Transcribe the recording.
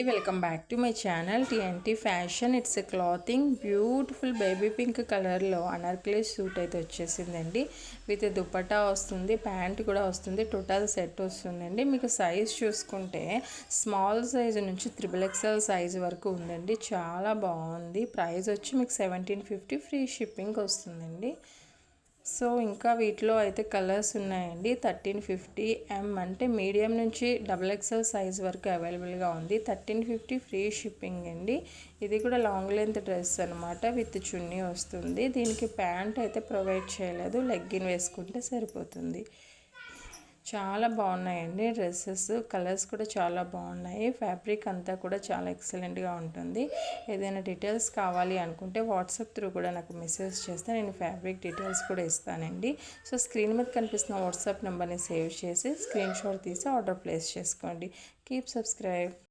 Welcome back to my channel TNT fashion. It's a clothing beautiful baby pink కలర్లో Anarkali suit అయితే వచ్చేసిందండి. With dupatta వస్తుంది, pant కూడా వస్తుంది, టోటల్ సెట్ వస్తుందండి. మీకు సైజ్ చూసుకుంటే స్మాల్ సైజు నుంచి XXL సైజ్ వరకు ఉందండి. చాలా బాగుంది. ప్రైస్ వచ్చి మీకు 1750 ఫ్రీ షిప్పింగ్ వస్తుందండి. సో ఇంకా వీటిలో అయితే కలర్స్ ఉన్నాయండి. 1350 అంటే మీడియం నుంచి XXL సైజ్ వరకు అవైలబుల్గా ఉంది. 1350 ఫ్రీ షిప్పింగ్ అండి. ఇది కూడా లాంగ్ లెంత్ డ్రెస్ అనమాట. విత్ చున్నీ వస్తుంది. దీనికి ప్యాంట్ అయితే ప్రొవైడ్ చేయలేదు, లెగ్గిన్ వేసుకుంటే సరిపోతుంది. చాలా బాగున్నాయండి డ్రెస్సెస్. కలర్స్ కూడా చాలా బాగున్నాయి. ఫ్యాబ్రిక్ అంతా కూడా చాలా ఎక్సలెంట్గా ఉంటుంది. ఏదైనా డీటెయిల్స్ కావాలి అనుకుంటే వాట్సాప్ త్రూ కూడా నాకు మెసేజ్ చేస్తే నేను ఫ్యాబ్రిక్ డీటెయిల్స్ కూడా ఇస్తానండి. సో స్క్రీన్ మీద కనిపిస్తున్న వాట్సాప్ నెంబర్ని సేవ్ చేసి స్క్రీన్ షాట్ తీసి ఆర్డర్ ప్లేస్ చేసుకోండి. Keep subscribe.